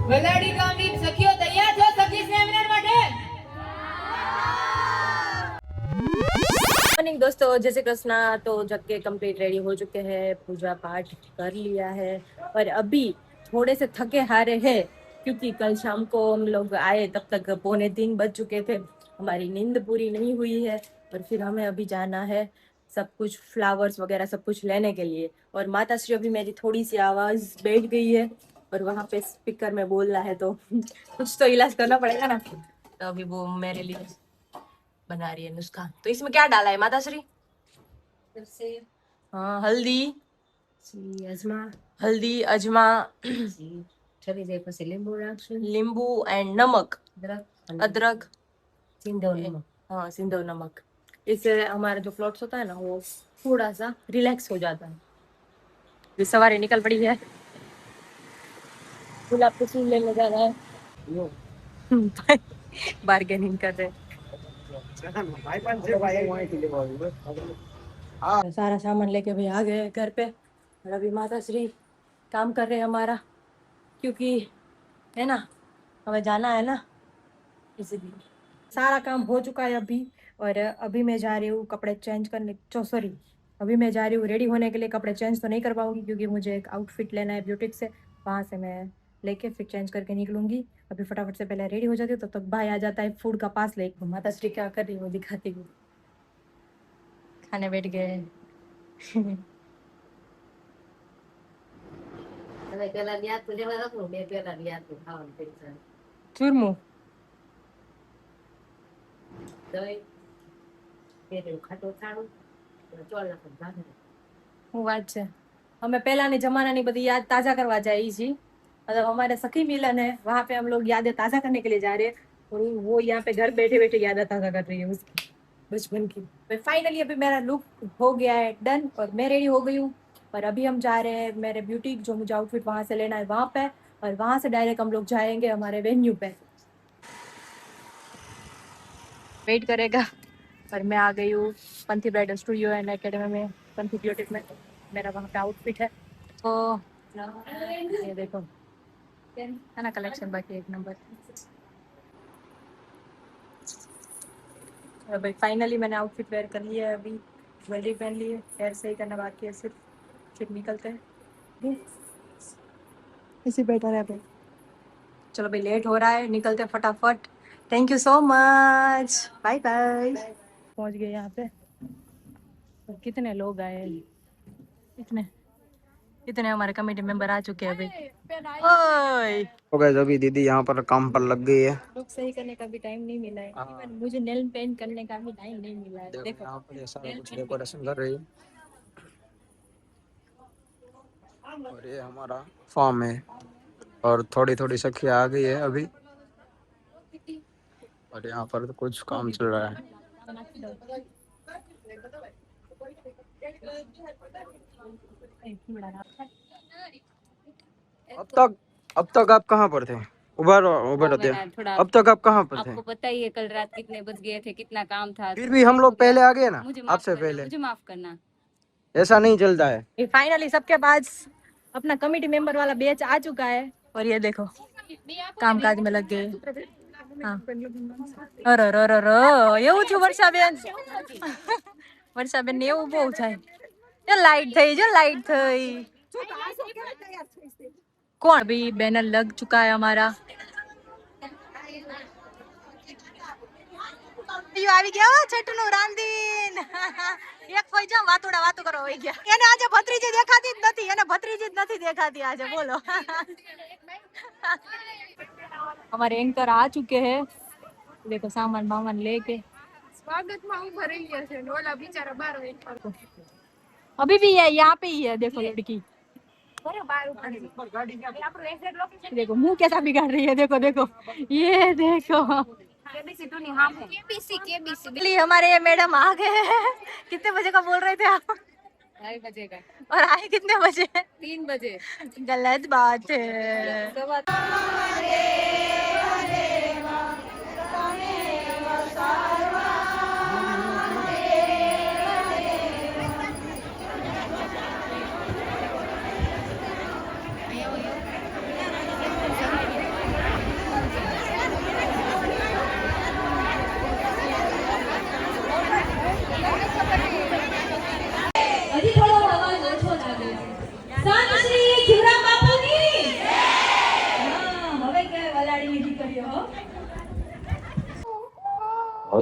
વલાડી ગામની સખીઓ તૈયાર છો સખી સેમિનાર માટે? मॉर्निंग दोस्तों, जय श्री कृष्णा। तो जग के कंप्लीट रेडी हो चुके हैं, पूजा पाठ कर लिया है और अभी थोड़े से थके हारे हैं क्योंकि कल शाम को हम लोग आए तब तक 2:45 बज चुके थे। हमारी नींद पूरी नहीं हुई है और फिर हमें अभी जाना है सब कुछ फ्लावर्स वगैरह सब कुछ लेने के लिए। और माता श्री अभी मेरी थोड़ी सी आवाज़ बैठ गई है और वहाँ पे स्पीकर में बोलना है तो कुछ तो इलाज करना पड़ेगा ना। तो अभी वो मेरे लिए बना रही है नुस्खा। तो इसमें क्या डाला है माता श्री? हाँ, हल्दी, अजमा, हल्दी, अजमा, थोड़ी देर પછી લીંબુ નાખશું, नींबू एंड नमक, अदरक, સિંધવ નમક। हाँ सिंधव नमक। इससे हमारा जो फ्लोट्स होता है ना वो थोड़ा सा रिलैक्स हो जाता है। अभी सवारी निकल पड़ी है, गुलाब के फूल लेने जाना है। बार्गेनिंग कर रहे हैं। सारा सामान लेके भाई आ गए घर पे और अभी माता श्री काम कर रहे हैं हमारा, क्योंकि है ना हमें जाना है ना, इसीलिए सारा काम हो चुका है अभी। और अभी मैं जा रही हूँ कपड़े चेंज करने, सॉरी अभी मैं जा रही हूँ रेडी होने के लिए। कपड़े चेंज तो नहीं कर पाऊंगी क्योंकि मुझे एक आउटफिट लेना है ब्यूटिक से, वहाँ से मैं लेके फिर चेंज करके निकलूंगी। अभी फटाफट से पहले रेडी हो जाती हूँ, तब तक भाई आ जाता है फूड का पास ले। माता श्री क्या कर रही हूँ दिखाती हूँ। खाने बैठ गए। હવે પેલા યાદ તો લેવા રાખું, બે પેલા યાદ તો ખાવાનું ટેન્શન, ચૂરમું દહીં પેલું ખાટું થાળું ચોળ નાખું ભાખરી। હું વાત છે, हमें पहलानी जमाना ની बदी याद ताज़ा करवा जाए जी। मतलब हमारे सखी मिलन है, वहाँ पे हम लोग यादें ताज़ा करने के लिए जा रहे हैं और वो यहाँ पे घर बैठे बैठे यादें ताज़ा कर रही है उसकी बचपन की। फाइनली अभी मेरा लुक हो गया है डन और मैं रेडी हो गई हूँ। और अभी हम जा रहे हैं मेरे ब्यूटी जो मुझे आउटफिट वहाँ से लेना है वहाँ पे, और वहाँ से डायरेक्ट हम लोग जाएंगे हमारे वेन्यू पे। वेट करेगा। और मैं आ गई हूँ पंथी ब्राइडल स्टूडियो एंड एकेडमी में, पंथी ब्यूटी में। मेरा वहाँ पे आउटफिट है, तो ये देखो है ना कलेक्शन बाकी एक नंबर। भाई फाइनली मैंने आउटफिट वेयर कर लिया है, अभी ज्वेलरी पहन ली है, हेयर सही करना बाकी है सिर्फ, फिर निकलते हैं। इसी बेटर है भाई, चलो भाई लेट हो रहा है, निकलते हैं फटाफट। Thank you so much, bye bye. पहुंच गए यहाँ पे। और कितने लोग आए, इतने इतने हमारे कमेटी मेंबर आ चुके हैं अभी। ओए तो गाइस अभी दीदी यहाँ पर काम पर लग गई है। लुक सही करने का भी टाइम नहीं मिला है, इवन मुझे नेल पेंट करने का भी टाइम नहीं मिला है। देखो यहाँ पर ये सारा कुछ डेकोरेशन कर रही है और ये हमारा फार्म है और थोड़ी थोड़ी सखी आ गई है अभी और यहाँ पर तो कुछ काम चल रहा है। अब तक आप कहाँ पर थे? उबर होते अब तक आप कहाँ पर थे? आपको पता ही है कल रात कितने बज गए थे, कितना काम था। फिर भी हम लोग पहले आ गए ना, आपसे पहले। मुझे माफ करना, ऐसा नहीं चलता है। फाइनली सबके पास अपना कमेटी मेंबर वाला बैच आ चुका है और ये देखो कामकाज में लग गए। हाँ अरे रो रो रो એવું છું વર્ષાબેન, વર્ષાબેન ને એવું બહુ થાય। જો લાઈટ થઈ, જો લાઈट થઈ। कौन? अभी बैनर लग चुका है हमारा। આવી ગયા છઠનું રાંધીન એક કોઈ જો વાતોડા વાતો કરો હોઈ ગયા। એને આજે ભત્રીજી દેખાતી જ નથી, એને ભત્રીજી જ નથી દેખાતી આજે, બોલો। हमारे एंकर आ चुके हैं, देखो सामान बामान लेके स्वागत में उभा रही है। नोला बेचारा बाहर है, अभी भी है यहाँ पे ही है। देखो लड़की देखो मुंह कैसा बिगाड़ रही है, देखो देखो ये देखो। केबीसी हमारे मैडम आ गए हैं। कितने बजे का बोल रहे थे आप? 2:30 बजे का, और आए कितने बजे? 3 बजे। गलत बात है।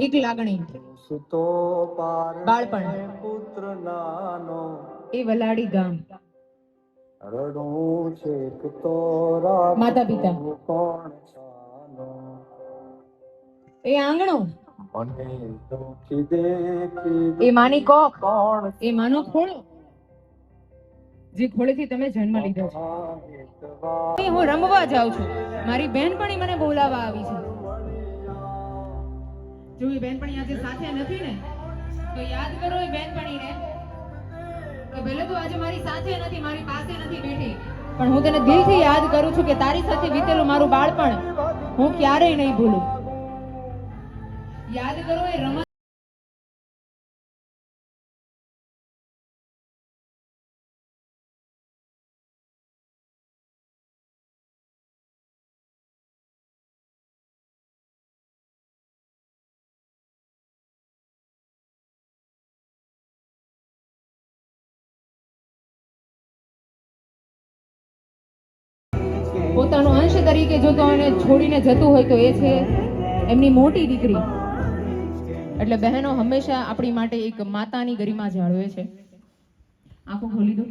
એક લાગણી, બાળપણ, એ વલાડી ગામ, માતા પિતા, એ આંગણો, એ માની કોખ, એ માનો ખોળો, જે ખોળેથી તમે જન્મ લીધો છે. હું રમવા જાઉં છું, મારી બહેનપણી મને બોલાવવા આવી છે. જો એ બહેનપણી આજે સાથે નથી ને, તો યાદ કરો એ બહેનપણીને કે ભલે તું આજે મારી સાથે નથી, મારી પાસે નથી બેઠી, પણ હું તને દિલથી યાદ કરું છું કે તારી સાથે વીતેલું મારું બાળપણ હું ક્યારેય નહીં ભૂલું. યાદ કરો એ રમત. પોતાનો અંશ તરીકે જો તો એને છોડીને જતું હોય તો એ છે એમની મોટી દીકરી. એટલે બહેનો હંમેશા આપણી માટે એક માતાની ગરિમા જાળવે છે. આંખો ખોલી દો.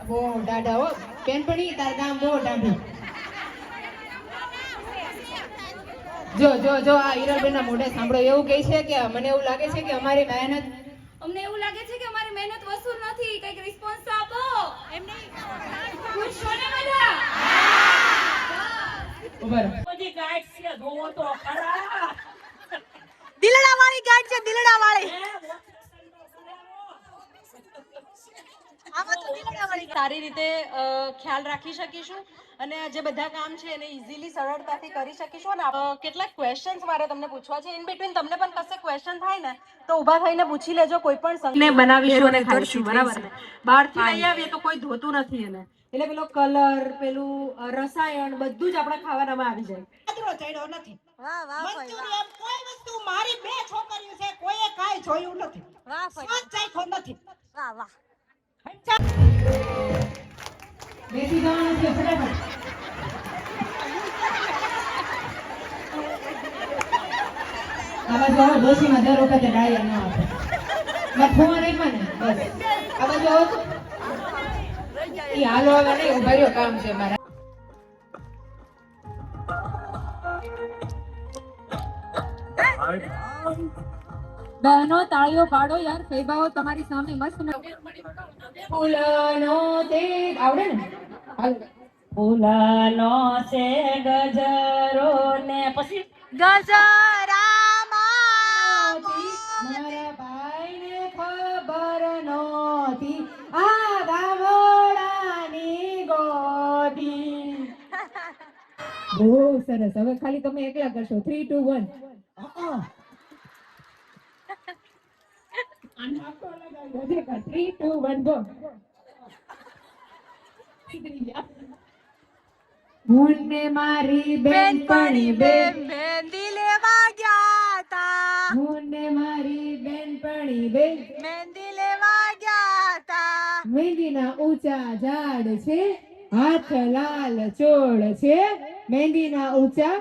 બહુ દાદા હો બેનપણી, તાર ગામ બહુ દાદું. જો જો જો આ હિરલબેનના મોઢે સાંભળો એવું કહે છે કે મને એવું લાગે છે કે અમારી મહેનત, અમને એવું લાગે છે કે અમારી મહેનત વસૂલ નથી, કઈક રિસ્પોન્સ તો આપો. એમને ખુશ છો ને બધા? ઉભા બધી ગાઈડ છે, જોવો તો ખરા. દિલડા વાળી ગાઈડ છે, દિલડા વાળી. આમાં તો દિલડા વાળી સારી રીતે ખ્યાલ રાખી શકીશું અને જે બધા કામ છે એને ઈઝીલી સરળતાથી કરી શકીશું. અને કેટલાક ક્વેશ્ચન્સ મારે તમને પૂછવા છે. ઇન બિટવીન તમને પણ કશે ક્વેશ્ચન થાય ને તો ઊભા થઈને પૂછી લેજો. કોઈ પણ સંગને બનાવીશું અને ખાઈશું, બરાબર ને? બહારથી લઈ આવીએ તો કોઈ ધોતું નથી એને, એટલે પેલો કલર, પેલું રસાયણ બધું જ આપણા ખાવાનામાં આવી જાય. ચડ્યો નથી. વાહ વાહ મંચુરિયન કોઈ વસ્તુ મારી બે છોકરીઓ છે, કોઈએ કાંઈ જોયું નથી. વાહ સ્વાદ ચાખ્યો નથી. વાહ વાહ. બેસી જવાનું છે ફટાફટ. આ બાજુ આવો, ડોશીમાં દર વખતે ડાયા ન આપે. લખવા નહીં મને બસ. આ બાજુ આવો તો ઈ હાલો હવે નહીં, ઉભા રહ્યો, કામ છે મારા. બહેનો તાળીઓ પાડો યાર, ફેબાઓ તમારી સામે મસ્ત ફૂલનો તે આવડે ને? હાલો. ફૂલનો છે ગજરો ને પછી ગજરામાં મારા ભાઈને ખબર નહોતી આ ગામડાની ગોધી. બહુ સરસ. હવે ખાલી તમે એકલા કરશો. 3, 2, 1. આનો આખો લગાવી દો. 3, 2, 1 ગો. હું ને મારી બેનપણી બે મહેંદી લેવા ગયા તા, હું ને મારી બેનપણી બે મહેંદી લેવા ગયા તા. મહેંદીના ઊંચા ઝાડ છે, હાથ લાલ ચોળ છે. મહેંદીના ઊંચા,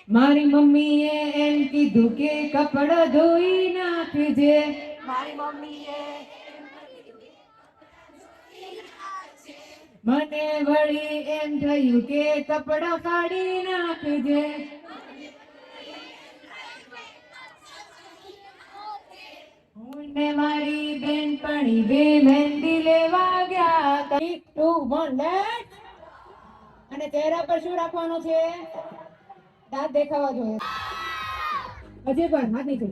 મારી મમ્મીએ એમ કીધું કે કપડો ધોઈ નાખજે. મારી મમ્મીએ મને વળી એમ થયું કે કપડો કાઢી નાખજે. હું ને મારી બેનપણી બે મહેંદી લેવા ગયા હતા. 3, 2, 1 લેટ. અને ચહેરા પર શું રાખવાનું છે? દાંત દેખાવા જોઈએ. અજય પણ હાથ નીચે.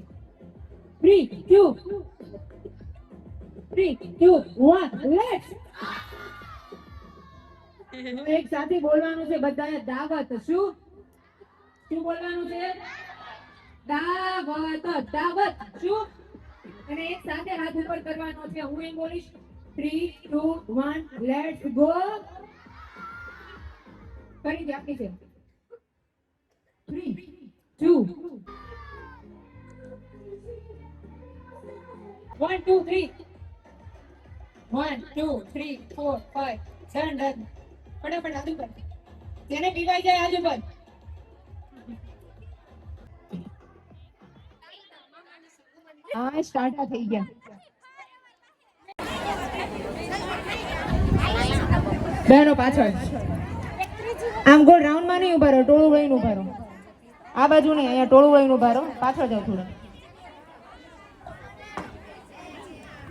3, 2, 1 લેટ. એક સાથે બોલવાનું છે બધાએ. દાવત. શું શું બોલવાનું છે? દાવત. દાવત. શું? અને એક સાથે હાથ ઉપર કરવાનો છે. હું એમ બોલીશ 3, 2, 1 લેટ્સ ગો. કરી દે. આપણી છે 3, 2, 1, 2, 3. 1, 2, 3, 4, 5. Done. ફટાફટ હાથ ઉપર. જેને પીવાઈ જાય હાથ ઉપર. હા સ્ટાર્ટ થઈ ગયા. બહેનો પાછળ આમ ગોળ રાઉન્ડ માં નહીં ઉભા રહો, ટોળું વળીને ઉભા રહો. આ બાજુ નહીં, અહીંયા ટોળું વળીને ઉભા રહો. પાછળ જાઓ થોડા,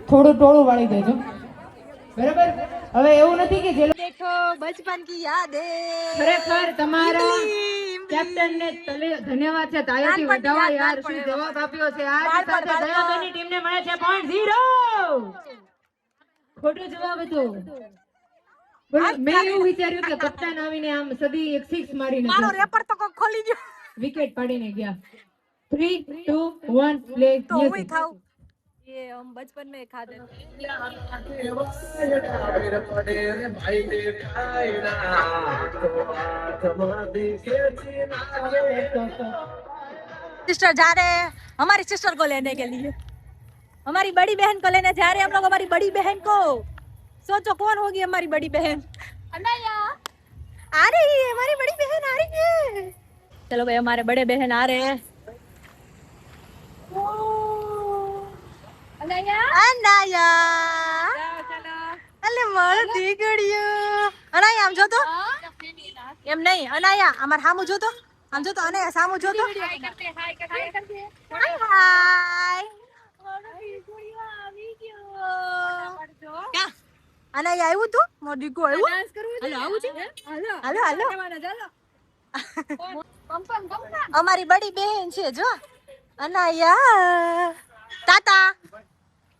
થોડું ટોળું વાળી દેજો. બરાબર. હવે એવું નથી કે જે દેખો બચપન કી યાદેं ખરેખર તમારા કેપ્ટન ને ધન્યવાદ છે. તાળીઓથી વધાવો યાર, શું જવાબ આપ્યો છે. આ સાથે દયાબેનની ટીમને મળે છે .0. ખોટો જવાબ હતો. મેં એવું વિચાર્યું કે કપ્તાન આવીને આમ સદી એક 6 મારીને મારો રેપર તો કોક ખોલી ગયો વિકેટ પાડીને ગયા. 3 2 1 પ્લે. તો હું ખાઉં ये हम बचपन में खाते थे. सिस्टर जा रहे हैं हमारी सिस्टर को लेने के लिए, हमारी बड़ी बहन को लेने जा रहे हैं हम लोग. हमारी बड़ी बहन को सोचो कौन होगी हमारी बड़ी बहन. अनया आ रही है हमारी बड़ी बहन आ रही है. चलो भाई हमारे बड़े बहन आ रहे हैं. अनया અનાયા અલે માર દીકડીઓ અનાયા આમ જો તો એમ નહીં અનાયા અમાર સામુ જો તો આમ જો તો અનાયા સામુ જો તો हाय करते હાય ક્યાં અનાયા આવ્યું તું મોર દીકો આવ્યું डांस करूं હાલો આવું છે हेलो હાલો હાલો चलो कंपन कंपन અમારી બડી બહેન છે જો અનાયા ટાટા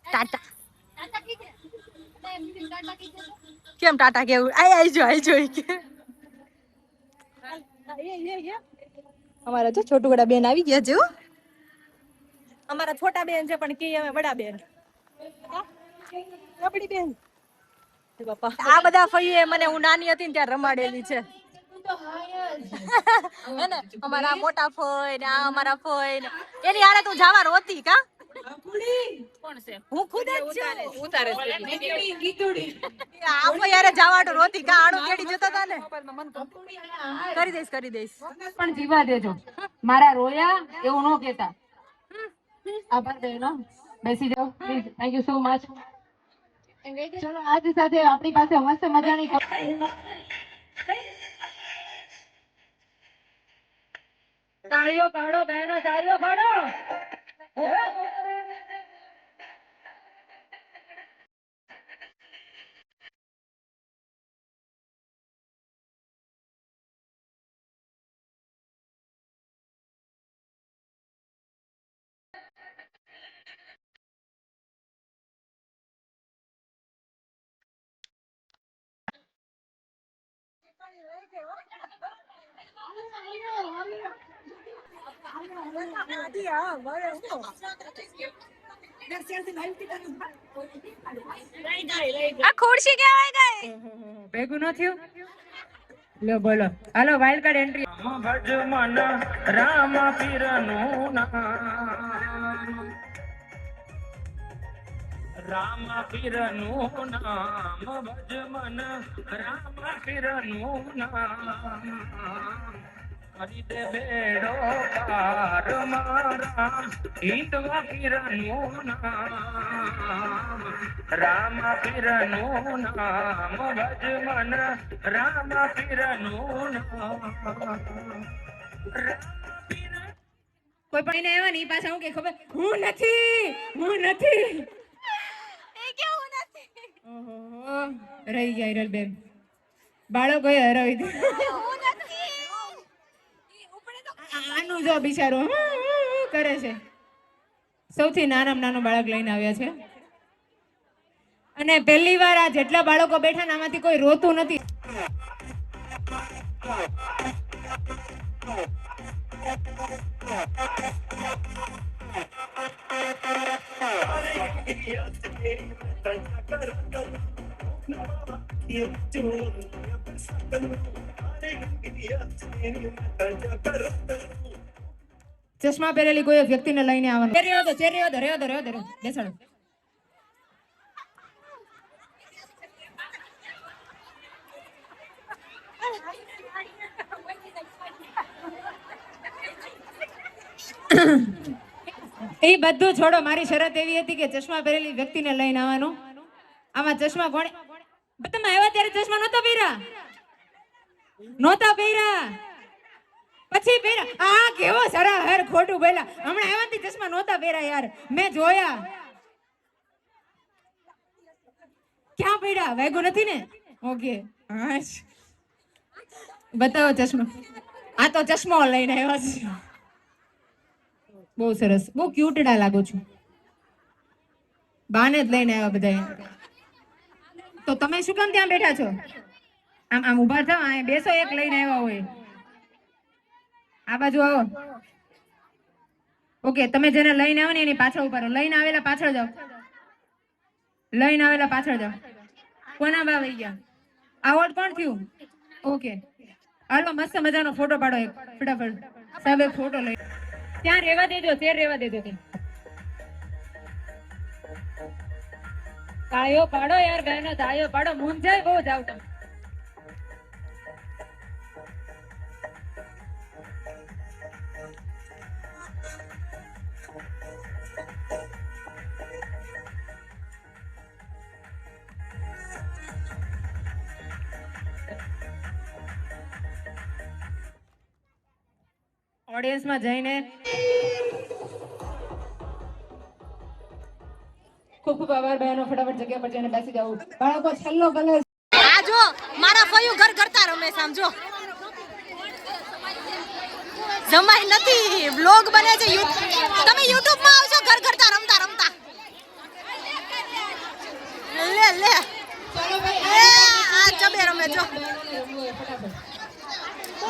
ટાટા टाटा कीजिए नहीं टाटा कीजिए કેમ ટાટા કેવું આઈ જો કે અમારા જો છોટુ બડા બેન આવી ગયા છે હો. અમારા છોટા બેન છે પણ કે અમે બડા બેન આપણી બેન બાપા આ બધા ફઈએ મને હું નાની હતી ને ત્યાં રમાડેલી છે હે ને અમારા મોટા ફોઈ ને આ અમારા ફોઈ ને એની હારે તું જાવા રોતી કા કોણ છે? હું ખુદ જ છું ઉતારે આ ફોઈ હારે જાવાડો રોતી કા આણું કેડી જતા હતા ને કરી દઈશ પણ જીવા દેજો. મારા રોયા એવું ન કહેતા. આભાર બહેનો, બેસી જાઓ please. Thank you so much. ચલો આજ સાથે આપણી પાસે મસ્ત મજાની તાળીઓ પાડો બહેનો, તાળીઓ પાડો. આ ખુરશી કેવાય ગઈ ભેગું ન થયું. લો બોલો, હાલો વાઇલ્ડ કાર્ડ એન્ટ્રી. ભજ મન રામ પીરનું નામ, રામ પીરનું નામ, ભજ મન રામ પીરનું નામ. કરી દે બેડો પાર મારા હિંદવા પીરનું નામ, રામ પીરનું નામ, ભજ મન રામ પીરનું નામ. કોઈ પણ એને આવ્યા ને ઈ પાછા હું કે ખબર, હું નથી. એ કેવું નથી ઓહો, રહી ગયા હિરલબેન. બાળકો હરાવી દે. હું નથી આનું જો બિચારો કરે છે. સૌથી નાનામાં નાનું બાળક લઈને આવ્યા છે અને પહેલી વાર આ જેટલા બાળકો બેઠા ને આમાંથી કોઈ રોતું નથી. ચશ્મા પહેરેલી કોઈ વ્યક્તિને લઈને આવવાનું. રહેવા દો બેસાડો. એ બધું છોડો. મારી શરત એવી હતી કે ચશ્મા પહેરેલી વ્યક્તિને લઈને આવવાનું. આમાં ચશ્મા કોણે તમે આવ્યા ત્યારે ચશ્મા નહોતા પહેર્યા? નહોતા પહેર્યા, પછી પહેર્યા. આ કેવો સરા હર ખોટું બોલ્યા. હમણાં આવ્યા ચશ્મા નહોતા પહેર્યા યાર, મેં જોયા. ક્યાં પડ્યા? વાગ્યું નથી ને? ઓકે, બતાવો ચશ્મા. આ તો ચશ્મો લઈને આવ્યા છે. બહુ સરસ, બહુ ક્યુટડા લાગો છો. બાને જ લઈને આવ્યા બધા. તો તમે શું કામ ત્યાં બેઠા છો? આમ આમ ઉભા થાવ, અહીંયા બેસો. એક લઈને આવ્યા હોય. આ બાજુ આવો. ઓકે, તમે જેને લઈને આવો ને એની પાછળ ઉભા રહો. લઈને આવેલા પાછળ જાઓ. લઈને આવેલા પાછળ જાઓ. કોના બા વહી ગયા? આવડ કોણ થયું? ઓકે, હાલો મસ્ત મજાનો ફોટો પાડો એક ફટાફટ. સાહેબ એક ફોટો લઈ. ત્યાં રહેવા દેજો, ચેર રહેવા દેજો. તાળીઓ પાડો યાર બહેનો, તાળીઓ પાડો. મૂંઝાય બહુ જાવ તમે. ઓડિયન્સમાં જઈને ખૂબ ખૂબ આભાર બહેનો. ફટાફટ જગ્યા પર જઈને બેસી જાવ. બાળકો છેલ્લો કલર. આ જો મારા ફયું ઘર કરતા રમે સમજો. જમાઈ નથી, વ્લોગ બને છે. તમે YouTube માં આવજો ઘર કરતા રમતા રમતા. લે લે ચલો ભાઈ, આ જબે રમે જો.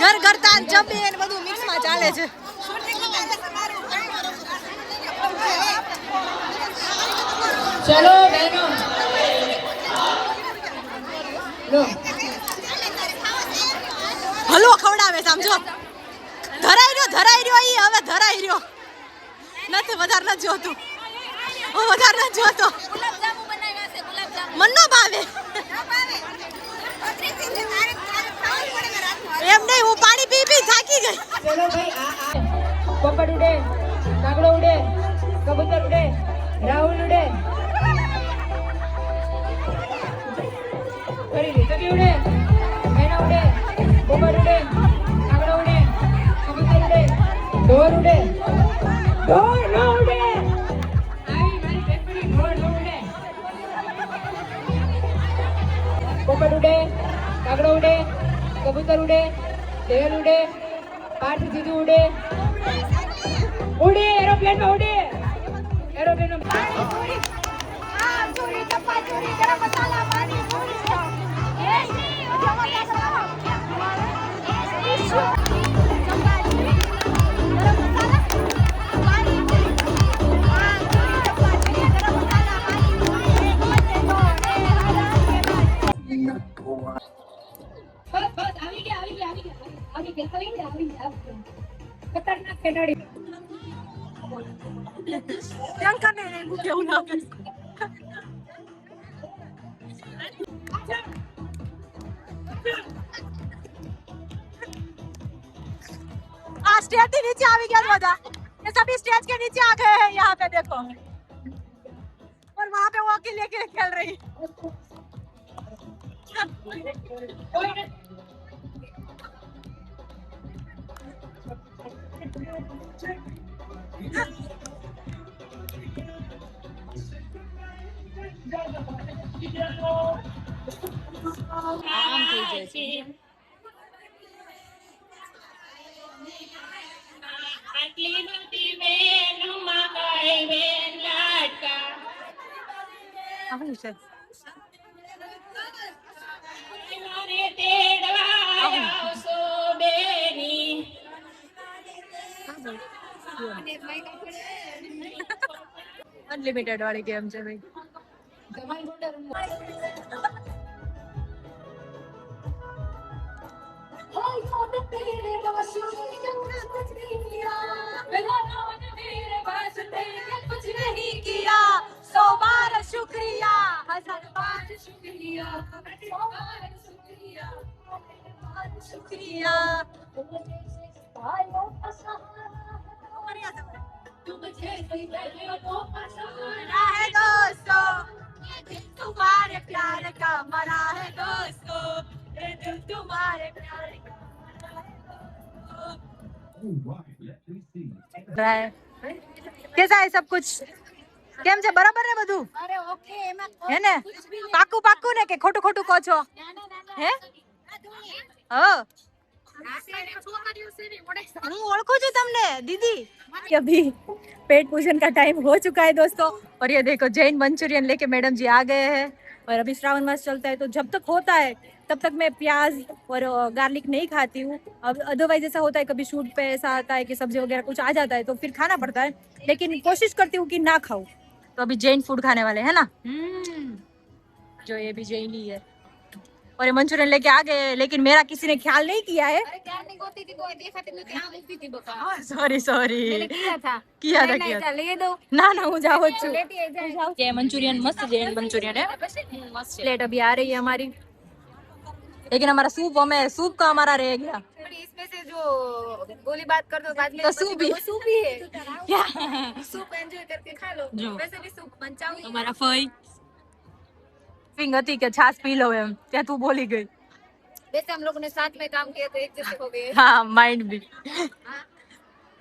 ઘર કરતા જબે ને બધું મિક્સ માં ચાલે છે. ચલો બહેનો, લો હલવો ખવડાવે સમજો. ધરાઈ રહ્યો ઈ હવે ધરાઈ રહ્યો નથી. વધારે નથી જોતું, હું વધારે નથી જોતો. મન ન ભાવે એમ નહીં, હું પાણી પી પી થાકી ગઈ. ચલો ભાઈ, આ પોપટ ઉડે, કાગડો ઉડે, કબૂતર ઉડે, રાહુલ ઉડે, ફરી ચકી ઉડે, મેના ઉડે, પોપટ ઉડે, કાગડો ઉડે, કબૂતર ઉડે, ઢોર ઉડે. ઢોર ન ઉડે. આવી મારી બેનપણી, ઢોર ન ઉડે. પોપટ ઉડે, કાગડો ઉડે, કબૂતર ઉડે, ઢેલ ઉડે, પાઠ દીધું ઉડે. ઉડે એરોપ્લેન માં ઉડે. એરોપ્લેન માં ખતરનાક ખેલાડી. પ્રિયંકાને એવું કેવું લાગે. આ स्टेज के नीचे आ गया બધા. ये सभी स्टेज के नीचे आ गए हैं. यहाँ पे देखो, और वहाँ पे वो अकेले के खेल रही. આવું છે. અનલિમિટેડ વાળી ગેમ છે ભાઈ. कुछ नहीं किया, 100 बार शुक्रिया, 1000 बार शुक्रिया, 100 बार शुक्रिया, शुक्रिया. मरा है दोस्तों, ये दिल तुम्हारे प्यार का मरा है दोस्तों, ये दिल तुम्हारे प्यार का मरा है। कैसा है सब कुछ? કેમ છે? બરાબર ને બધું? અરે ઓકે એમાં હે ને? પાકું પાકું ને કે ખોટું ખોટું કહો છો? હે? हाँ હું ઓળખું છું તમને दीदी। अभी पेट पूजन का टाइम हो चुका है दोस्तों, और ये देखो जैन मंचूरियन लेके मैडम जी आ गए हैं। और अभी श्रावण मास चलता है तो जब तक होता है तब तक मैं प्याज और गार्लिक नहीं खाती हूँ। अब अदरवाइज ऐसा होता है कभी शूट पे ऐसा आता है कि सब्जी वगैरह कुछ आ जाता है तो फिर खाना पड़ता है, लेकिन कोशिश करती हूँ कि ना खाऊं। तो अभी जैन फूड खाने वाले हैं ना। जो ये भी जैन ही है और ये मंचूरियन लेके आ गए, लेकिन मेरा किसी ने ख्याल नहीं किया है। अरे क्या नहीं होती थी कोई देखाती नहीं थी आती थी बता सॉरी सॉरी किया था किया था नहीं किया ले दो ना ना હું જાઉં છું। लेती है जाए ये मंचूरियन मस्त जैन मंचूरियन है। प्लेट अभी आ रही है हमारी, लेकिन हमारा सूप हमें सूप का हमारा रह गया। इसमें से जो गोली बात कर दो बाद में तो सूप भी सूप ही है क्या सूप एंजॉय करके खा लो जो। वैसे भी सूप बचाओ हमारा फई फिंग હતી કે છાસ પી લો એમ, ત્યાં તું બોલી ગઈ। वैसे हम लोगों ने साथ में काम किया तो एक जैसे हो गए हाँ माइंड भी।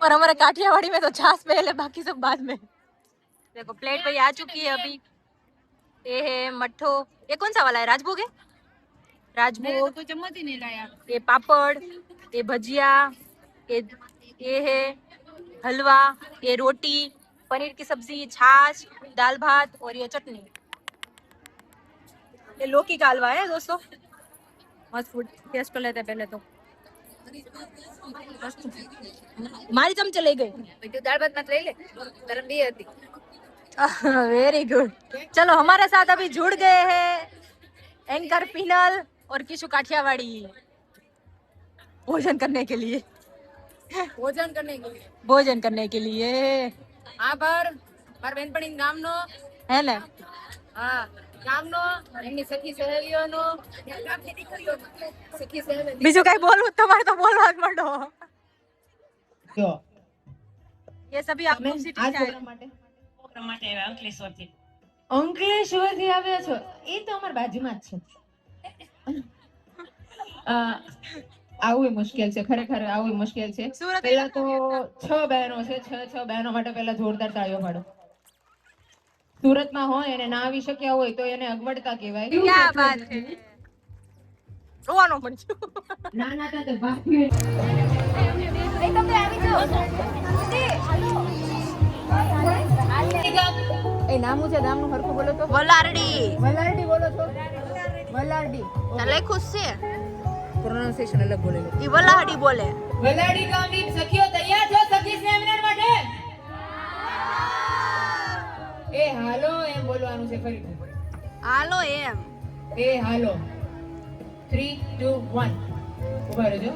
और हमारे काठियावाड़ी में तो छाछ पहले बाकी सब बाद में। देखो प्लेट भाई आ चुकी है अभी। ये है मट्ठो, ये कौन सा वाला है? राजभोग है? राजभोग। कोई चम्मच ही नहीं लाया ये पापड़, ये भजिया, ये है हलवा, ये रोटी, पनीर की सब्जी, छाछ, दाल भात और ये चटनी। ये लौकी का हलवा है दोस्तों। मस्त फूड टेस्ट कर लेते हैं पहले तो। मारी चमचे ले गई। तो दाल भात मत ले ले गरम भी होती वेरी गुड। चलो हमारे साथ अभी जुड़ गए हैं एंकर पिनल और किशु काठियावाड़ी भोजन करने के लिए। भोजन करने के लिए भोजन करने के लिए आभार માર બેનપણી ગામનો है ना। હા ગામનો એમની સખી સહેલીઓનો ગામની દીકરીઓ સખી સહેલી બીજું કઈ બોલવું તમારે તો બોલવા જ માંડો। ये सभी आप लोग सिटी से आए हो। અંકલેશ્વરથી આવ્યા છો એ તો અમાર બાજુમાં જ છે આવું મુશ્કેલ છે ખરેખર આવું મુશ્કેલ છે સુરત પહેલા તો 6 બહેનો છે 6 બહેનો માટે પહેલા જોરદાર તાળીઓ પાડો સુરતમાં હોય અને ના આવી શક્યા હોય તો એને અગવડતા કહેવાય क्या बात है રોવાનું પણ છું। ના ના તો બાકી એ તમે આવી જાઓ એ નામું છે ગામનું હરખું બોલો તો વલારડી વલારડી બોલો છો વલારડી તલે ખુશ છે પ્રોનાઉન્સિએશન અલગ બોલેલો ઈ વલારડી બોલે। વલારડી ગામની સખીઓ તૈયાર છો સખી સેમિનાર માટે એ હાલો એમ બોલવાનું છે ફરી હાલો એમ એ હાલો 3 2 1 ઉભા રહેજો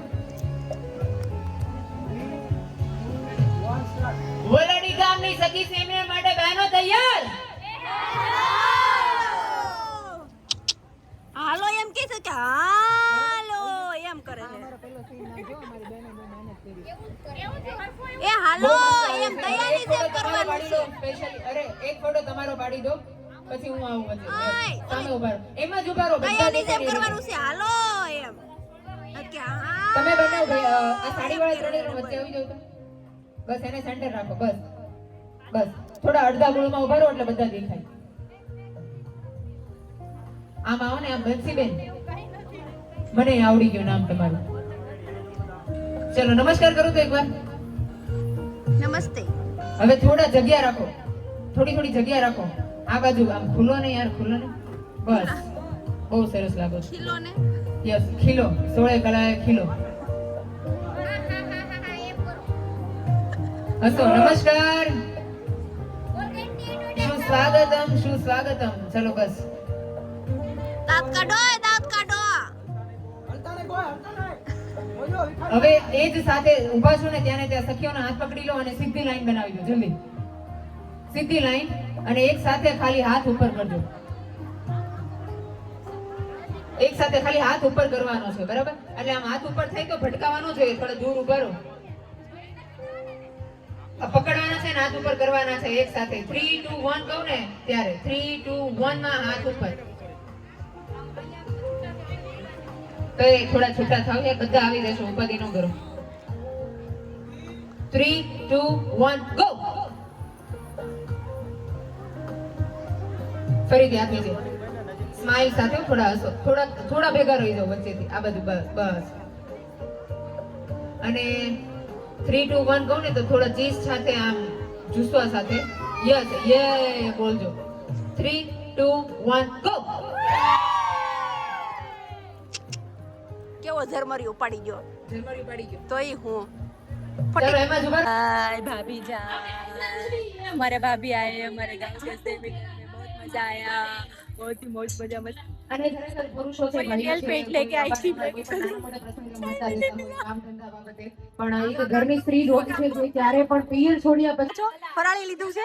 વલારડી ગામની સખી સેમિનાર માટે બહેનો તૈયાર હાલો એમ કે છે કે હાલો એમ કરે છે એ હાલો એમ તૈયારી છે કરવાનું છે। સ્પેશિયલી અરે એક ફોટો તમારો પાડી દો પછી હું આવું વચ્ચે ઓય, સામે ઉભા રહો એમાં જ ઉભા રહો બધા તૈયારી છે દેખાડી કરવાનું છે હાલો એમ કે હા તમે બંને આ સાડી વાળા ત્રણેયનો વચ્ચે આવી જાવ તો બસ એને સેન્ટર રાખો બસ બસ થોડા અડધા ગોળમાં ઉભા રહો એટલે બધા દેખાય આમ આવો ને આમ બંસીબેન મને આવડી ગયું નામ તમારું ચલો નમસ્કાર કરું તો એકવાર નમસ્તે। હવે થોડા જગ્યા રાખો થોડી થોડી જગ્યા રાખો આ બાજુ આમ ખુલ્લો ને યાર ખુલ્લો ને બસ બહુ સરસ લાગો છો ખીલો ને યસ ખીલો 16 કલાએ ખીલો હસો નમસ્કાર સુસ્વાગતમ ચલો બસ દાંત કાઢો દાંત કાઢો। હવે એ જ સાથે ઊભા છો ને ત્યાં સખીઓના હાથ પકડી લો અને સીધી લાઈન બનાવી દો જલ્દી સીધી લાઈન અને એક સાથે ખાલી હાથ ઉપર કરજો એક સાથે ખાલી હાથ ઉપર કરવાનો છે બરાબર એટલે આમ હાથ ઉપર થાય તો ભટકાવાનો જોઈએ થોડા દૂર ઉભા રહો આ પકડવાના છે ને હાથ ઉપર કરવાના છે એક સાથે 3 2 1 કહું ને ત્યારે 3 2 1 માં હાથ ઉપર તો થોડા છૂટા થાવ યાર બધા આવી જશો ઉપાધિ ન કરો 3 2 1 ગો ફરીથી હાથ નીચે સ્માઈલ સાથે થોડા હસો થોડા ભેગા રહી જાઓ વચ્ચેથી આ બધું બસ અને 3 2 1 કહું ને તો થોડા ચીઝ સાથે આમ જુસ્સા સાથે યસ યે બોલજો 3 2 1 ગો કેવો ઝરમરી ઉપાડી ગયો જર્મની પડી ગયો તોય હું ચલો એમાં જ ઉભા રહો. हाय भाभी जान हमारे भाभी आए हमारे गांव से बहुत मजा आया बहुत ही मौज मजा मजा અને ખરેખર પુરુષો છે रियल पेट लेके आई थी નાના મોટા પ્રસંગમાં મળતા રહેતા હોય, કામ ધંધા બાબતે પણ એક ઘરની સ્ત્રી રોજ છે જે ક્યારે પણ પિયર છોડ્યા પછી ફરાળી લીધું છે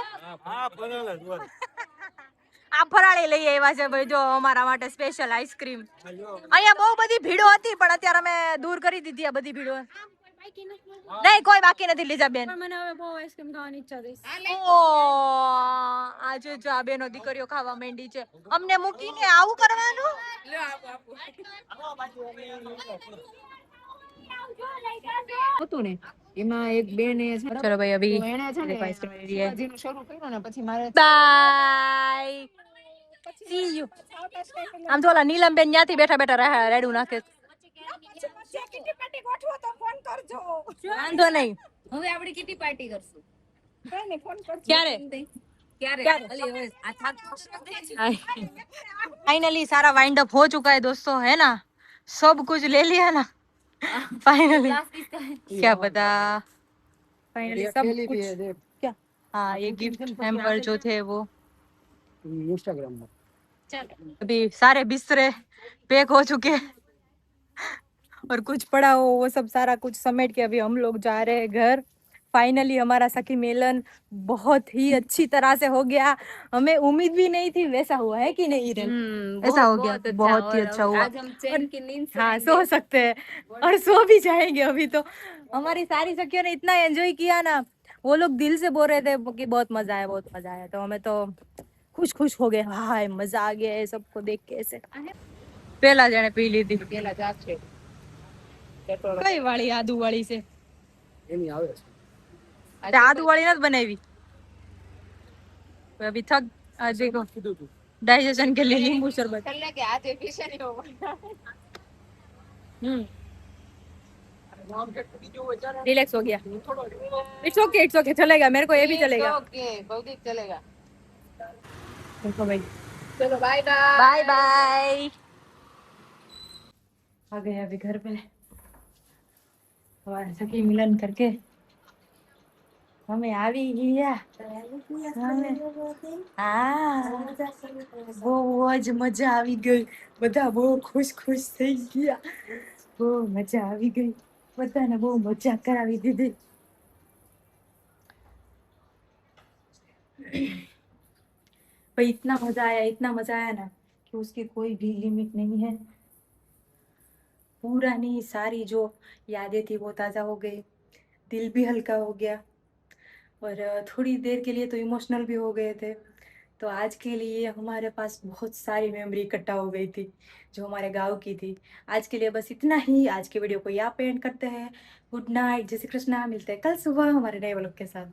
આ ફરાળી લઈ આવ્યા છે ભાઈ જો અમારા માટે સ્પેશિયલ આઈસ્ક્રીમ અહીંયા બહુ બધી ભીડો હતી પણ અત્યારે અમે દૂર કરી દીધી આ બધી ભીડો નહીં કોઈ બાકી નથી લીધા બેન મને હવે બહુ આઈસ્ક્રીમ ખાવાની ઈચ્છા થઈ ઓ આજે જો આ બેનો દીકરીઓ ખાવા માંડી છે અમને મૂકીને આવું કરવાનું હતું ને એમાં એક બેન એ છે ચલો ભાઈ અભી તો એણે છે ને આઈસ્ક્રીમ લઈ લઈએ હજીનું શરૂ કર્યું ને પછી મારે બાય સી યુ આમ તો ઓલા નીલમ બેન ત્યાંથી બેઠા બેઠા રેડું નાખે વાંધો નહીં હવે આપણે કેટલી પાર્ટી કરશું ક્યારે फाइनली सारा वाइंड अप हो चुका है दोस्तों है ना सब कुछ ले लिया ना फाइनली क्या पता फाइनली सब कुछ क्या हाँ ये गिफ्ट हैम्पर जो थे वो इंस्टाग्राम में अभी सारे बिस्तरे पैक हो चुके हैं और कुछ पड़ा हो वो सब सारा कुछ समेट के अभी हम लोग जा रहे हैं घर फाइनली हमारा सखी मेलन बहुत ही अच्छी तरह से हो गया हमें उम्मीद भी नहीं थी वैसा हुआ है कि नहीं हिरन ऐसा हो गया बहुत ही अच्छा हुआ आज हम चैन की नींद से हाँ सो सकते हैं और सो भी जाएंगे अभी तो हमारी सारी सखियों ने इतना एंजॉय किया ना वो लोग दिल से बोल रहे थे कि बहुत मजा आया तो हमें तो खुश हो गए हाँ मजा आ गया है सबको देख के ऐसे पहला जने पी ली थी પેલા જાત છે कई वाली आदू वाली से એની આવે છે आदू वाली ना बनाई अभी थक आज देखो કીધું તું डाइजेशन के लिए नींबू शरबत એટલે કે આજે પીશે ને એવું रिलैक्स हो गया इट्स ओके चलेगा मेरे को ये भी चलेगा ઓકે ભૌતિક ચલેગા देखो भाई ચલો બાય બાય बाय बाय आ गए अभी घर पे और सखी मिलन करके हमें आवी गया બહુ જ મજા આવી ગઈ બધા બહુ ખુશ થઈ ગયા બહુ મજા આવી ગઈ બધાને બહુ મજા કરાવી દીધી भाई इतना मजा आया ना कि उसकी कोई भी लिमिट नहीं है पूरा नहीं सारी जो यादें थी वो ताज़ा हो गई दिल भी हल्का हो गया और थोड़ी देर के लिए तो इमोशनल भी हो गए थे तो आज के लिए हमारे पास बहुत सारी मेमोरी इकट्ठा हो गई थी जो हमारे गांव की थी आज के लिए बस इतना ही आज के वीडियो को यहाँ पे एंड करते हैं गुड नाइट जय श्री कृष्णा मिलते हैं कल सुबह हमारे नए व्लॉग के साथ